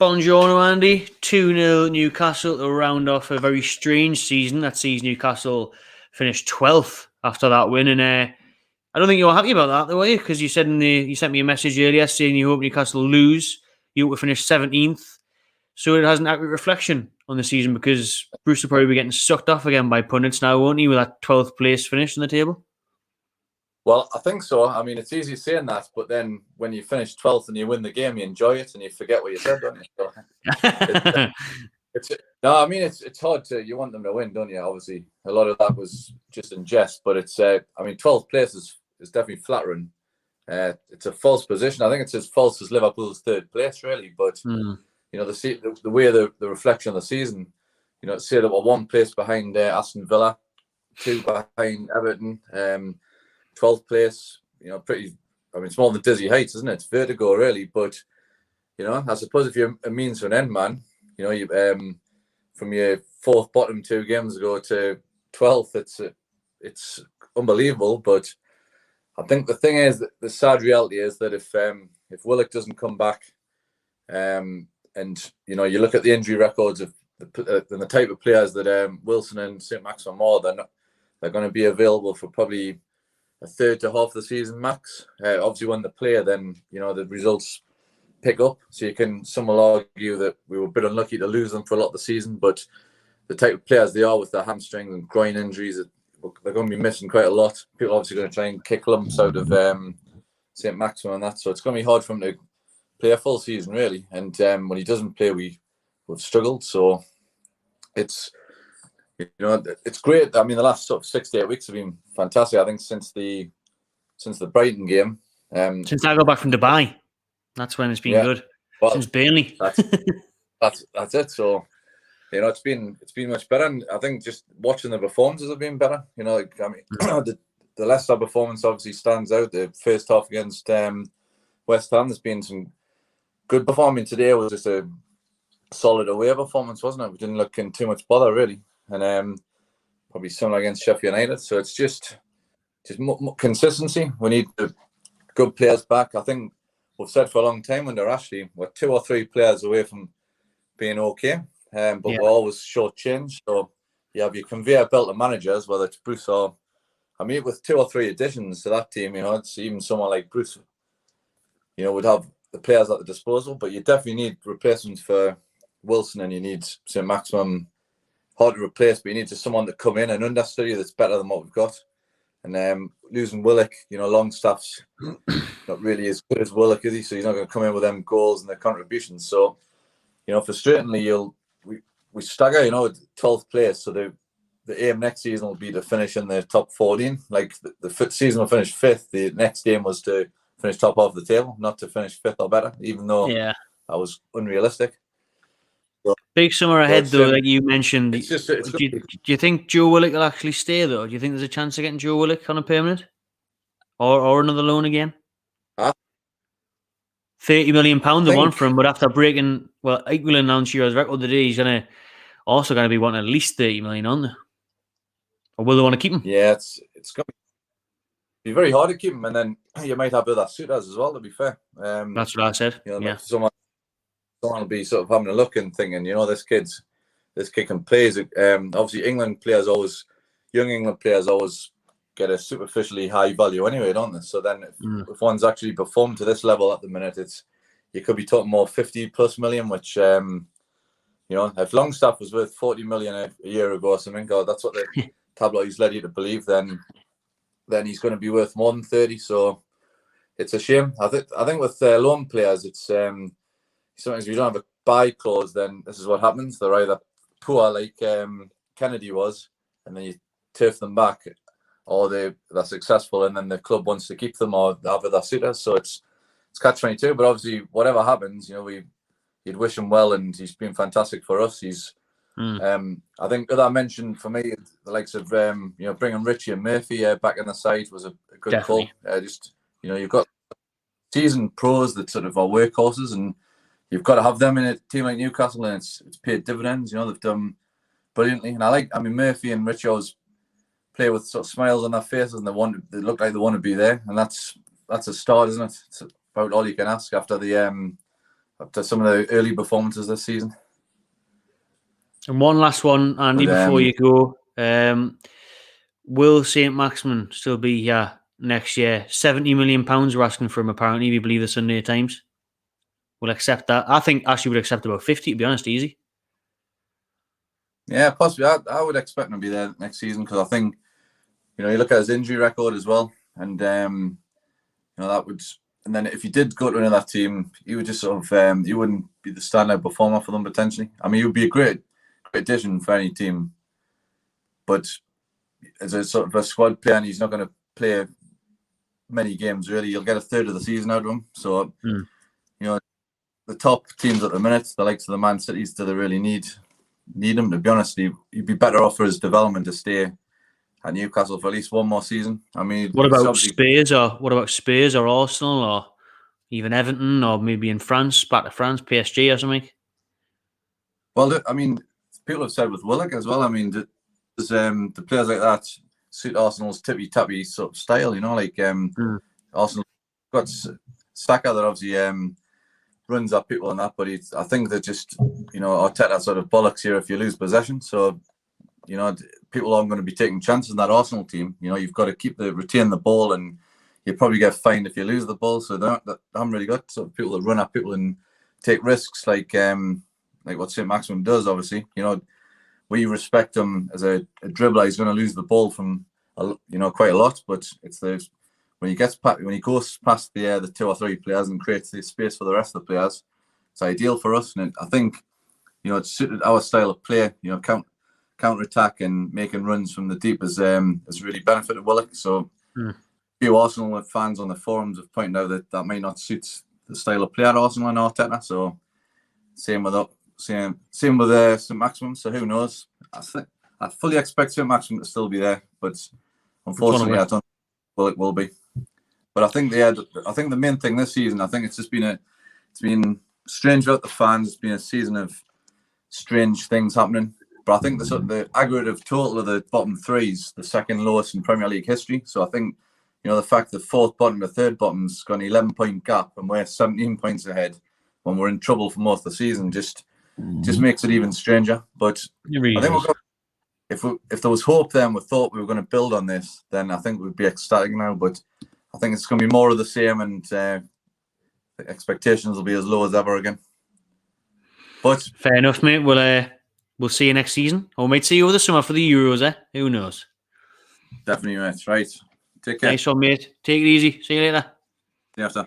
Buongiorno, Andy. 2-0 Newcastle to round off a very strange season. That sees Newcastle finished 12th after that win. And I don't think you were happy about that, were you? Because you said you sent me a message earlier saying you hope Newcastle lose. You hope to finish 17th. So it has an accurate reflection on the season because Bruce will probably be getting sucked off again by pundits now, won't he, with that 12th place finish on the table? Well, I think so. I mean, it's easy saying that, but then when you finish 12th and you win the game, you enjoy it and you forget what you said, don't you? So it's hard to, you want them to win, don't you? Obviously, a lot of that was just in jest, but it's, 12th place is definitely flattering. It's a false position. I think it's as false as Liverpool's third place, really. But, the way the reflection of the season, say that we're one place behind Aston Villa, two behind Everton, 12th place, it's more than dizzy heights, isn't it? It's vertigo, really. But, I suppose if you're a means to an end, man, from your fourth bottom 2 games ago to 12th, it's unbelievable. But I think the thing is, that the sad reality is that if Willock doesn't come back, and, you look at the injury records of the type of players that Wilson and St. Maximin are, they're going to be available for probably a third to half the season max. Obviously, when they play, then the results pick up. So some will argue that we were a bit unlucky to lose them for a lot of the season, but the type of players they are with their hamstring and groin injuries, they're going to be missing quite a lot. People are obviously going to try and kick lumps out of St. Maximin and that. So it's going to be hard for him to play a full season, really. And when he doesn't play, we've struggled. So it's great. I mean, the last sort of 6 to 8 weeks have been fantastic. I think since the Brighton game, since I got back from Dubai, that's when it's been good. Well, since Burnley, that's it. So it's been much better, and I think just watching the performances have been better. The Leicester performance obviously stands out. The first half against West Ham, there's been some good performance. Today was just a solid away performance, wasn't it? We didn't look in too much bother, really. And probably similar against Sheffield United. So it's just more consistency. We need the good players back. I think we've said for a long time under Ashley, we're 2 or 3 players away from being okay. But we're always short-changed. So you have your conveyor belt of managers, whether it's Bruce or... with 2 or 3 additions to that team, it's even someone like Bruce, would have the players at the disposal. But you definitely need replacements for Wilson, and you need St. Maximin. Hard to replace, but you need just someone to come in and understudy that's better than what we've got. And losing Willock, Longstaff's not really as good as Willock, is he? So he's not going to come in with them goals and their contributions. So, frustratingly, we stagger, 12th place. So the aim next season will be to finish in the top 14. Like the season will finish 5th. The next aim was to finish top half of the table, not to finish 5th or better, even though that was unrealistic. Big summer ahead, though, like you mentioned. Do you think Joe Willock will actually stay, though? Do you think there's a chance of getting Joe Willock on a permanent? Or another loan again? £30 million they want for him, but after breaking, equaling Shearer's record today, he's also going to be wanting at least $30 million, aren't they? Or will they want to keep him? Yeah, it's going to be very hard to keep him, and then you might have other suitors as well, to be fair. That's what I said. Someone will be sort of having a look and thinking, this kid can play. Obviously, young England players always get a superficially high value anyway, don't they? So then if one's actually performed to this level at the minute, you could be talking more 50+ million, which, if Longstaff was worth 40 million a year ago or something, God, that's what the tabloids led you to believe, then he's going to be worth more than 30. So it's a shame. I think with loan players, it's... sometimes if you don't have a buy clause, then this is what happens. They're either poor, like Kennedy was, and then you turf them back, or they're successful, and then the club wants to keep them, or they have other suitors. So it's catch-22. But obviously, whatever happens, you'd wish him well, and he's been fantastic for us. He's, I think, that I mentioned for me, the likes of bringing Richie and Murphy back in the side was a good Definitely. Call. You've got seasoned pros that sort of are workhorses, and you've got to have them in a team like Newcastle, and it's paid dividends. They've done brilliantly. And Murphy and Richie always play with sort of smiles on their faces, and they look like they want to be there. And that's a start, isn't it? It's about all you can ask after the after some of the early performances this season. And one last one, Andy, before you go. Will St. Maximin still be here next year? £70 million we're asking for him, apparently, if you believe the Sunday Times. We'll accept that. I think actually we'd accept about 50, to be honest, easy. Yeah, possibly. I would expect him to be there next season because I think, you look at his injury record as well, and that would. And then if he did go to another team, he would just sort of he wouldn't be the standout performer for them potentially. I mean, he would be a great addition for any team, but as a sort of a squad player, and he's not going to play many games really. You'll get a third of the season out of him. So, the top teams at the minute, the likes of the Man Cities, do they really need him? To be honest, he'd be better off for his development to stay at Newcastle for at least one more season. I mean, what about Spurs or Arsenal or even Everton or maybe in France, back to France, PSG or something? Well, I mean, people have said with Willock as well. I mean, there's the players like that suit Arsenal's tippy-tappy sort of style, Arsenal got Saka that obviously runs at people and that, but I think that just, Arteta sort of bollocks here if you lose possession. So, people aren't going to be taking chances in that Arsenal team. You've got to retain the ball, and you probably get fined if you lose the ball. So they haven't really got sort of people that run at people and take risks like what St. Maximin does, obviously. We respect him as a dribbler. He's going to lose the ball from, quite a lot, but it's when he goes past the 2 or 3 players and creates the space for the rest of the players, it's ideal for us. And I think, it suited our style of play. Counter attack and making runs from the deep has really benefited Willock. So, a few Arsenal fans on the forums have pointed out that might not suit the style of play at Arsenal and Arteta. So, same with St. Maximin. So who knows? I fully expect St. Maximin to still be there, but unfortunately, I don't think Willock will be. But I think the main thing this season, I think it's just been strange about the fans. It's been a season of strange things happening. But I think the aggregate total of the bottom 3 is the second lowest in Premier League history. So I think, the fact the 4th bottom and the 3rd bottom's got an 11-point gap and we're 17 points ahead when we're in trouble for most of the season just makes it even stranger. But really I think if there was hope then, we thought we were going to build on this, then I think we'd be ecstatic now. But I think it's going to be more of the same, and the expectations will be as low as ever again. But fair enough, mate. We'll see you next season. Or we might see you over the summer for the Euros, eh? Who knows? Definitely, mate. Right. Take care. Nice one, mate. Take it easy. See you later. See you after.